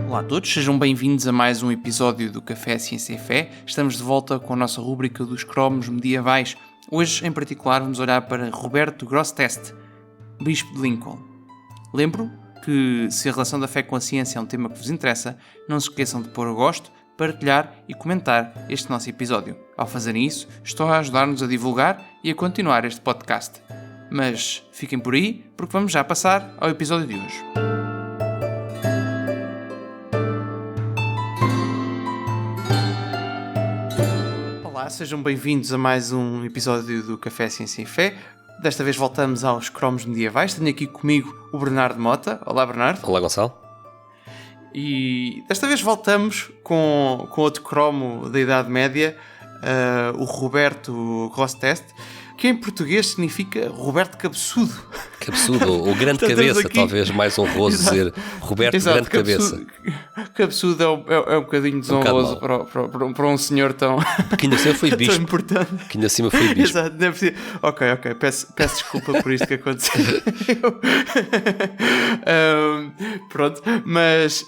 Olá a todos, sejam bem-vindos a mais um episódio do Café Ciência e Fé. Estamos de volta com a nossa rúbrica dos cromos medievais. Hoje, em particular, vamos olhar para Roberto Grosseteste, Bispo de Lincoln. Lembro que, se a relação da fé com a ciência é um tema que vos interessa, não se esqueçam de pôr o gosto, partilhar e comentar este nosso episódio. Ao fazerem isso, estão a ajudar-nos a divulgar e a continuar este podcast. Mas fiquem por aí, porque vamos já passar ao episódio de hoje. Olá, sejam bem-vindos a mais um episódio do Café Ciência e Fé. Desta vez voltamos aos cromos medievais. Tenho aqui comigo o Bernardo Mota. Olá, Bernardo. Olá, Gonçalo. E desta vez voltamos com outro cromo da Idade Média, o Roberto Grosseteste, que em português significa Roberto Cabeçudo. Cabeçudo, ou grande cabeça, aqui... talvez mais honroso dizer Roberto Grande Cabeça. Cabeçudo é um bocadinho desonroso para um senhor tão... Que ainda acima foi bispo. Tão importante. Que ainda acima foi bispo. Exato, deve ser... Ok, peço desculpa por isto que aconteceu. Pronto, mas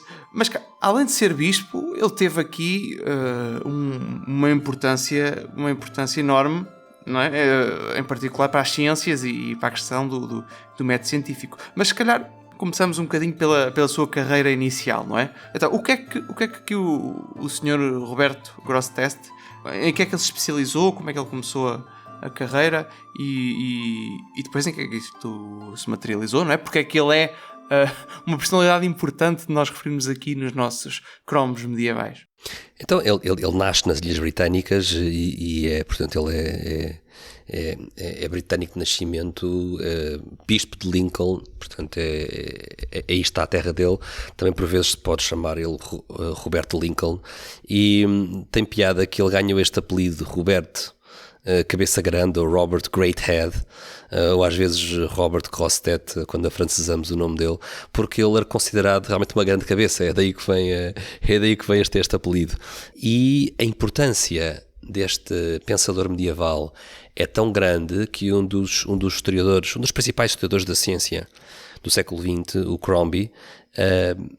além de ser bispo, ele teve aqui uma importância enorme, não é? Em particular para as ciências e para a questão do método científico. Mas se calhar começamos um bocadinho pela sua carreira inicial, não é? Então, o que é que o senhor Roberto Grosseteste, em que é que ele se especializou, como é que ele começou a carreira e depois em que é que isto se materializou, não é? Porque é que ele é uma personalidade importante que nós referimos aqui nos nossos cromos medievais. Então, ele nasce nas Ilhas Britânicas e portanto, ele é britânico de nascimento, bispo de Lincoln, portanto, aí está a terra dele. Também por vezes se pode chamar ele Roberto Lincoln, e tem piada que ele ganhou este apelido Roberto Cabeça Grande, ou Robert Greathead, ou às vezes Robert Grosseteste, quando afrancesamos o nome dele, porque ele era considerado realmente uma grande cabeça. É daí que vem este apelido. E a importância deste pensador medieval é tão grande que um dos historiadores, um dos principais historiadores da ciência do século XX, o Crombie,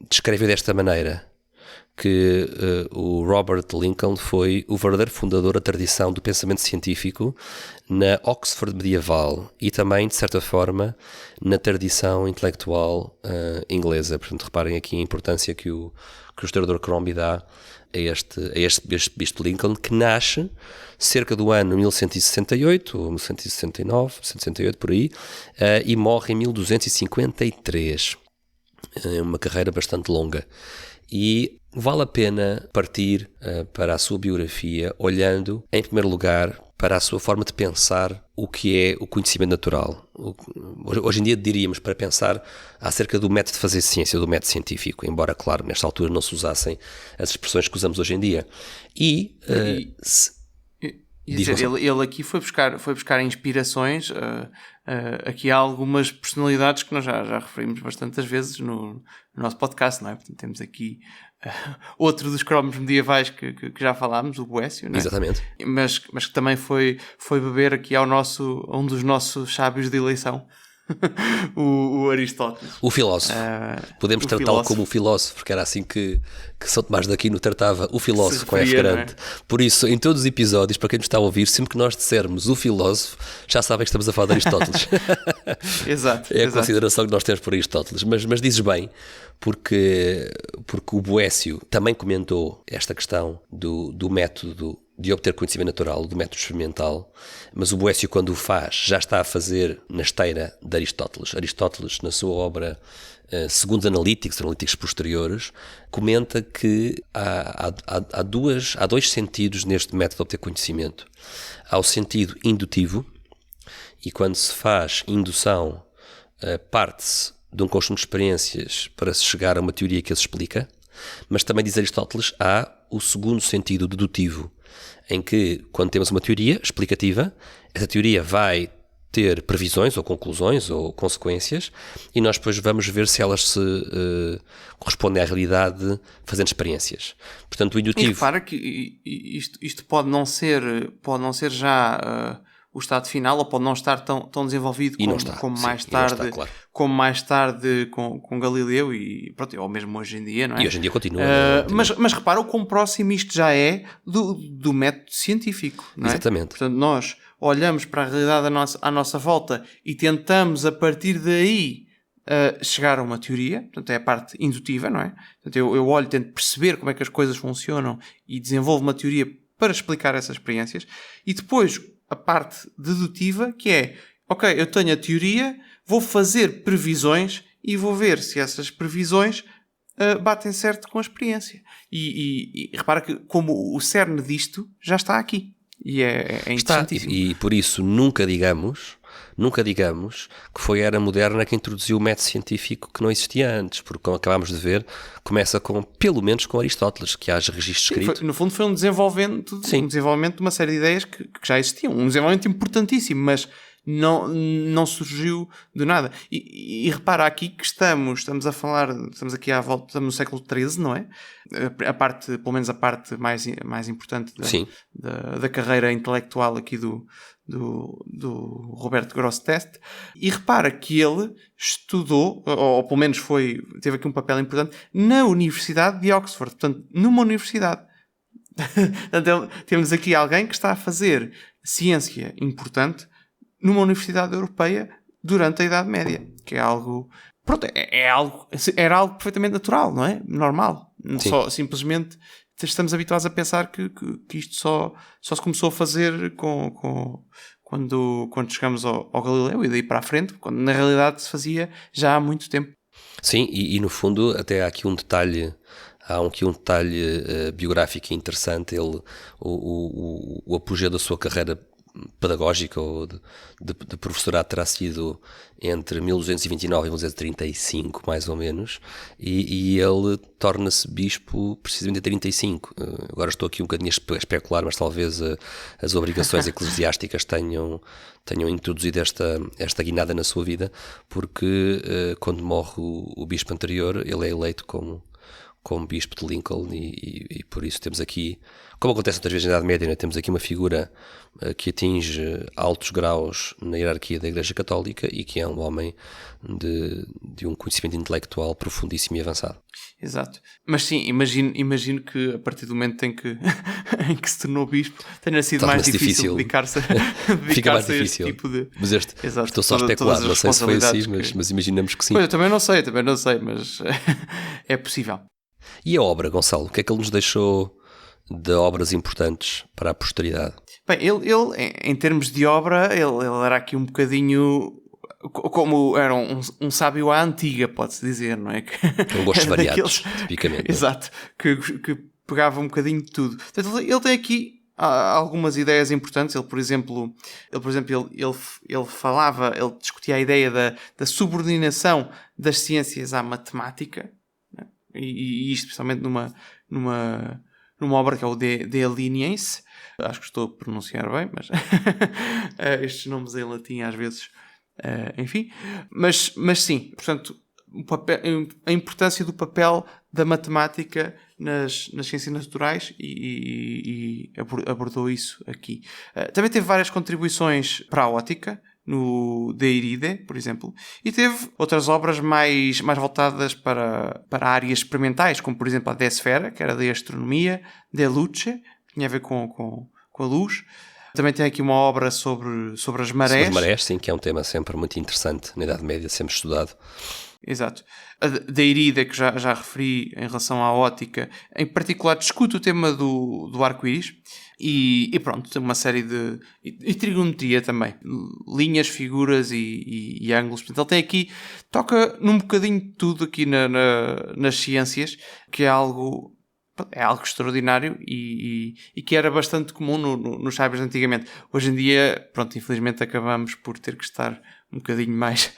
descreve desta maneira: que o Robert Lincoln foi o verdadeiro fundador da tradição do pensamento científico na Oxford medieval e também, de certa forma, na tradição intelectual inglesa. Portanto, reparem aqui a importância que o historiador Crombie dá a este bispo Lincoln, que nasce cerca do ano 1168, ou 1169, 1168, por aí, e morre em 1253. É uma carreira bastante longa. E vale a pena partir para a sua biografia olhando, em primeiro lugar, para a sua forma de pensar o que é o conhecimento natural. Hoje em dia diríamos para pensar acerca do método de fazer ciência, do método científico, embora, claro, nesta altura não se usassem as expressões que usamos hoje em dia. Ele aqui foi buscar inspirações. Aqui há algumas personalidades que nós já referimos bastantes vezes no nosso podcast, não é? Portanto, temos aqui outro dos cromos medievais que já falámos, o Boécio, não é? Exatamente. Mas que também foi beber aqui a um dos nossos sábios de eleição, o Aristóteles. O filósofo. Podemos tratá-lo como o filósofo, porque era assim que São Tomás de Aquino tratava o filósofo com F grande. Por isso, em todos os episódios, para quem nos está a ouvir, sempre que nós dissermos o filósofo, já sabem que estamos a falar de Aristóteles. Exato. É a consideração que nós temos por Aristóteles. Mas dizes bem, porque o Boécio também comentou esta questão do método de obter conhecimento natural, do método experimental, mas o Boécio, quando o faz, já está a fazer na esteira de Aristóteles. Aristóteles, na sua obra Segundos Analíticos posteriores, comenta que há dois sentidos neste método de obter conhecimento. Há o sentido indutivo, e quando se faz indução, parte-se de um conjunto de experiências para se chegar a uma teoria que as explica, mas também, diz Aristóteles, há o segundo sentido dedutivo, em que, quando temos uma teoria explicativa, essa teoria vai ter previsões ou conclusões ou consequências, e nós depois vamos ver se elas se correspondem à realidade fazendo experiências. Portanto, o indutivo... E repara que isto pode não ser já o estado final, ou pode não estar tão desenvolvido como mais tarde, claro. como mais tarde com Galileu e pronto, ou mesmo hoje em dia, não é? E hoje em dia continua. Mas repara o quão próximo isto já é do método científico, não é? Exatamente. Portanto, nós olhamos para a realidade à nossa volta e tentamos, a partir daí, chegar a uma teoria. Portanto, é a parte indutiva, não é? Portanto, eu olho, tento perceber como é que as coisas funcionam e desenvolvo uma teoria para explicar essas experiências. E depois, a parte dedutiva, que é, ok, eu tenho a teoria, vou fazer previsões e vou ver se essas previsões batem certo com a experiência. E repara que como o cerne disto já está aqui. E é interessantíssimo. E por isso nunca digamos que foi a era moderna que introduziu o método científico que não existia antes, porque como acabámos de ver, começa pelo menos com Aristóteles, que haja registro escrito. No fundo foi um desenvolvimento de uma série de ideias que já existiam. Um desenvolvimento importantíssimo, mas não surgiu do nada. E repara aqui que estamos aqui à volta, estamos no século XIII, não é? Pelo menos a parte mais importante da carreira intelectual aqui do Roberto Grosseteste. E repara que ele estudou, ou pelo menos teve aqui um papel importante, na Universidade de Oxford. Portanto, numa universidade. Portanto, temos aqui alguém que está a fazer ciência importante numa universidade europeia durante a Idade Média, que é algo... Pronto, era algo perfeitamente natural, não é? Normal. Simplesmente estamos habituados a pensar que isto só se começou a fazer quando chegamos ao Galileu e daí para a frente, quando na realidade se fazia já há muito tempo. Sim, e no fundo até há aqui um detalhe... Há aqui um detalhe biográfico interessante. O apogeu da sua carreira pedagógica ou de professorado terá sido entre 1229 e 1235, mais ou menos, e ele torna-se bispo precisamente em 35. Agora estou aqui um bocadinho a especular, mas talvez as obrigações eclesiásticas tenham introduzido esta guinada na sua vida, porque quando morre o bispo anterior, ele é eleito como bispo de Lincoln e por isso temos aqui, como acontece outras vezes na Idade Média, né? Temos aqui uma figura que atinge altos graus na hierarquia da Igreja Católica e que é um homem de um conhecimento intelectual profundíssimo e avançado. Exato. Mas sim, imagino que a partir do momento em que se tornou bispo tenha sido mais difícil dedicar-se Fica mais a este difícil. tipo de... Mas estou só a especular, não sei se foi assim, mas imaginamos que sim. Pois, eu também não sei, mas é possível. E a obra, Gonçalo? O que é que ele nos deixou de obras importantes para a posteridade? Bem, ele em termos de obra, ele era aqui um bocadinho como era um sábio à antiga, pode-se dizer, não é? Com gostos variados, tipicamente. Exato, que pegava um bocadinho de tudo. Portanto, ele tem aqui algumas ideias importantes. Ele, por exemplo, ele discutia a ideia da subordinação das ciências à matemática, né? E isto especialmente numa obra que é o De Liniense. Acho que estou a pronunciar bem, mas estes nomes em latim às vezes, enfim. Mas sim, portanto, a importância do papel da matemática nas ciências naturais e abordou isso aqui. Também teve várias contribuições para a óptica, no De Iride, por exemplo, e teve outras obras mais voltadas para áreas experimentais, como por exemplo a De Esfera, que era de astronomia, De Luce, que tinha a ver com a luz. Também tem aqui uma obra sobre as marés. Sobre as marés, sim, que é um tema sempre muito interessante na Idade Média, sempre estudado. Exato. A De Iride, que já referi em relação à óptica, em particular discute o tema do arco-íris e pronto, tem uma série de... E trigonometria também. Linhas, figuras e ângulos. Portanto, ele tem aqui... Toca num bocadinho de tudo aqui nas ciências, que é algo extraordinário e que era bastante comum nos sábios antigamente. Hoje em dia, pronto, infelizmente acabamos por ter que estar um bocadinho mais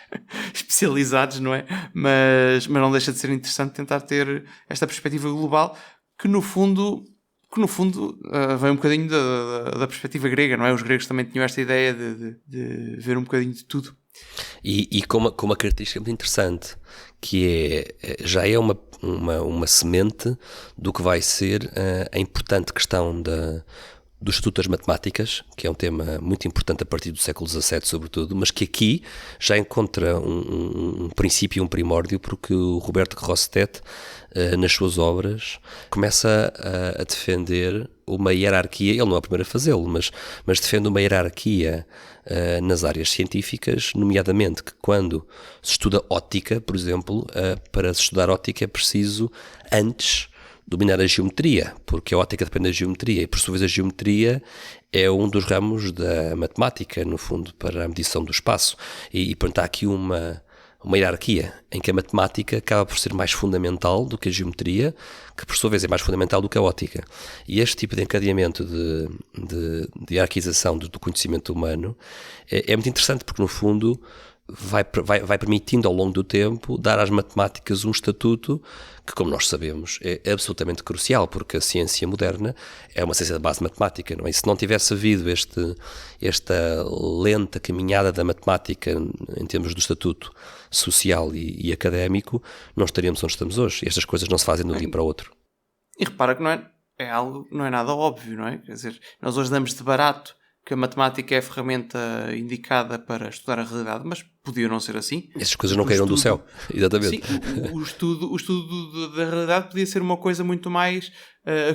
especializados, não é? Mas não deixa de ser interessante tentar ter esta perspectiva global que no fundo vem um bocadinho da perspectiva grega, não é? Os gregos também tinham esta ideia de ver um bocadinho de tudo. E com uma característica muito interessante, que já é uma semente do que vai ser a importante questão do Estatuto das Matemáticas, que é um tema muito importante a partir do século XVII, sobretudo, mas que aqui já encontra um princípio e um primórdio, porque o Roberto Grosseteste, nas suas obras, começa a defender uma hierarquia. Ele não é o primeiro a fazê-lo, mas defende uma hierarquia nas áreas científicas, nomeadamente que quando se estuda óptica, por exemplo, para se estudar óptica é preciso antes dominar a geometria, porque a óptica depende da geometria e, por sua vez, a geometria é um dos ramos da matemática, no fundo, para a medição do espaço. E portanto, há aqui uma hierarquia em que a matemática acaba por ser mais fundamental do que a geometria, que por sua vez é mais fundamental do que a óptica. E este tipo de encadeamento de hierarquização do conhecimento humano é muito interessante, porque no fundo vai permitindo ao longo do tempo dar às matemáticas um estatuto que, como nós sabemos, é absolutamente crucial, porque a ciência moderna é uma ciência de base matemática, não é? E se não tivesse havido esta lenta caminhada da matemática em termos do estatuto social e académico, não estaríamos onde estamos hoje. Estas coisas não se fazem de um dia para o outro. E repara que é algo que não é nada óbvio, não é? Quer dizer, nós hoje damos de barato que a matemática é a ferramenta indicada para estudar a realidade, mas podia não ser assim. Essas coisas não caíram do céu, exatamente. Sim, o estudo da realidade podia ser uma coisa muito mais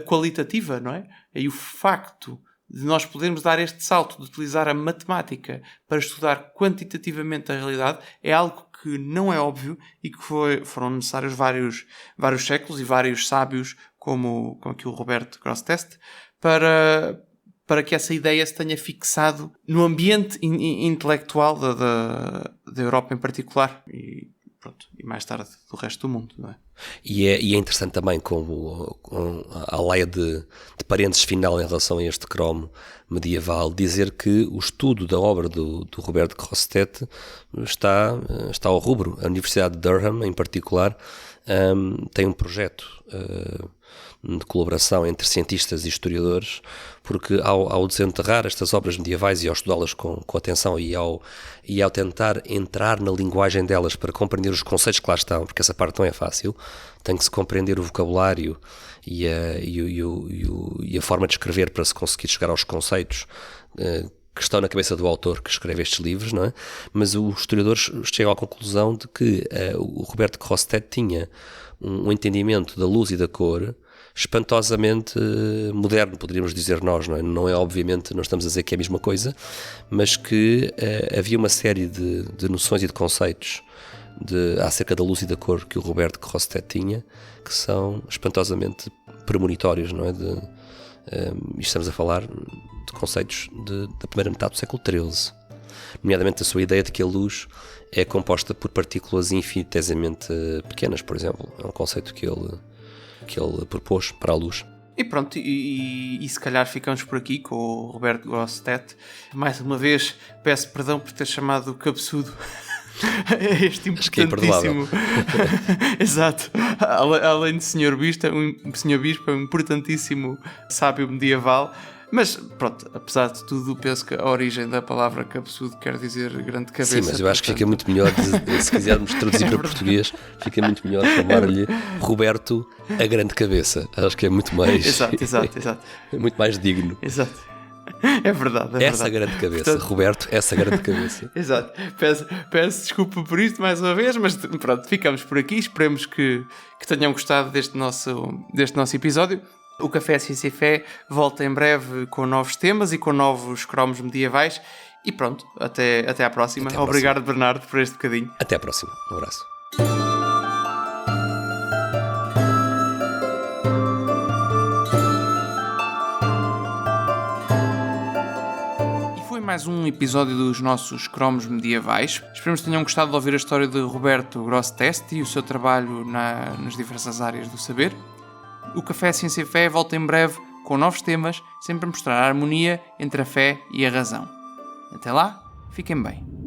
qualitativa, não é? E o facto de nós podermos dar este salto de utilizar a matemática para estudar quantitativamente a realidade é algo que não é óbvio e que foram necessários vários séculos e vários sábios, como aqui o Roberto Grosseteste, para que essa ideia se tenha fixado no ambiente intelectual da Europa em particular e mais tarde do resto do mundo, não é? E é interessante também com a leia de parênteses final em relação a este cromo medieval, dizer que o estudo da obra do Roberto Grosseteste está ao rubro. A Universidade de Durham, em particular, tem um projeto de colaboração entre cientistas e historiadores, porque ao desenterrar estas obras medievais e ao estudá-las com atenção e ao tentar entrar na linguagem delas para compreender os conceitos que lá estão, porque essa parte não é fácil, tem que se compreender o vocabulário e a forma de escrever para se conseguir chegar aos conceitos que estão na cabeça do autor que escreve estes livros, não é? Mas os historiadores chegam à conclusão de que o Roberto Grosseteste tinha um entendimento da luz e da cor espantosamente moderno, poderíamos dizer nós, não é? Não é, obviamente, não estamos a dizer que é a mesma coisa, mas que havia uma série de noções e de conceitos acerca da luz e da cor que o Roberto Grosseteste tinha, que são espantosamente premonitórios, não é? Estamos a falar de conceitos da primeira metade do século XIII, nomeadamente a sua ideia de que a luz é composta por partículas infinitesimamente pequenas, por exemplo. É um conceito que ele propôs para a luz. E pronto, e se calhar ficamos por aqui com o Roberto Grosseteste. Mais uma vez, peço perdão por ter chamado cabeçudo este importantíssimo. Exato. Além de Senhor Bispo, é um importantíssimo sábio medieval. Mas pronto, apesar de tudo, penso que a origem da palavra cabeçudo quer dizer grande cabeça. Sim, mas eu acho que fica muito melhor, se quisermos traduzir para português, fica muito melhor chamar-lhe Roberto a grande cabeça. Acho que é muito mais... Exato. É muito mais digno. Exato. É verdade. Essa grande cabeça, portanto, Roberto, essa grande cabeça. Exato. Peço desculpa por isto mais uma vez, mas pronto, ficamos por aqui. Esperemos que tenham gostado deste nosso episódio. O Café Ciência e Fé volta em breve com novos temas e com novos cromos medievais. E pronto, até à próxima. Obrigado, Bernardo, por este bocadinho. Até à próxima. Um abraço. Mais um episódio dos nossos cromos medievais. Esperamos que tenham gostado de ouvir a história de Roberto Grosseteste e o seu trabalho nas diversas áreas do saber. O Café Ciência e Fé volta em breve com novos temas, sempre a mostrar a harmonia entre a fé e a razão. Até lá, fiquem bem.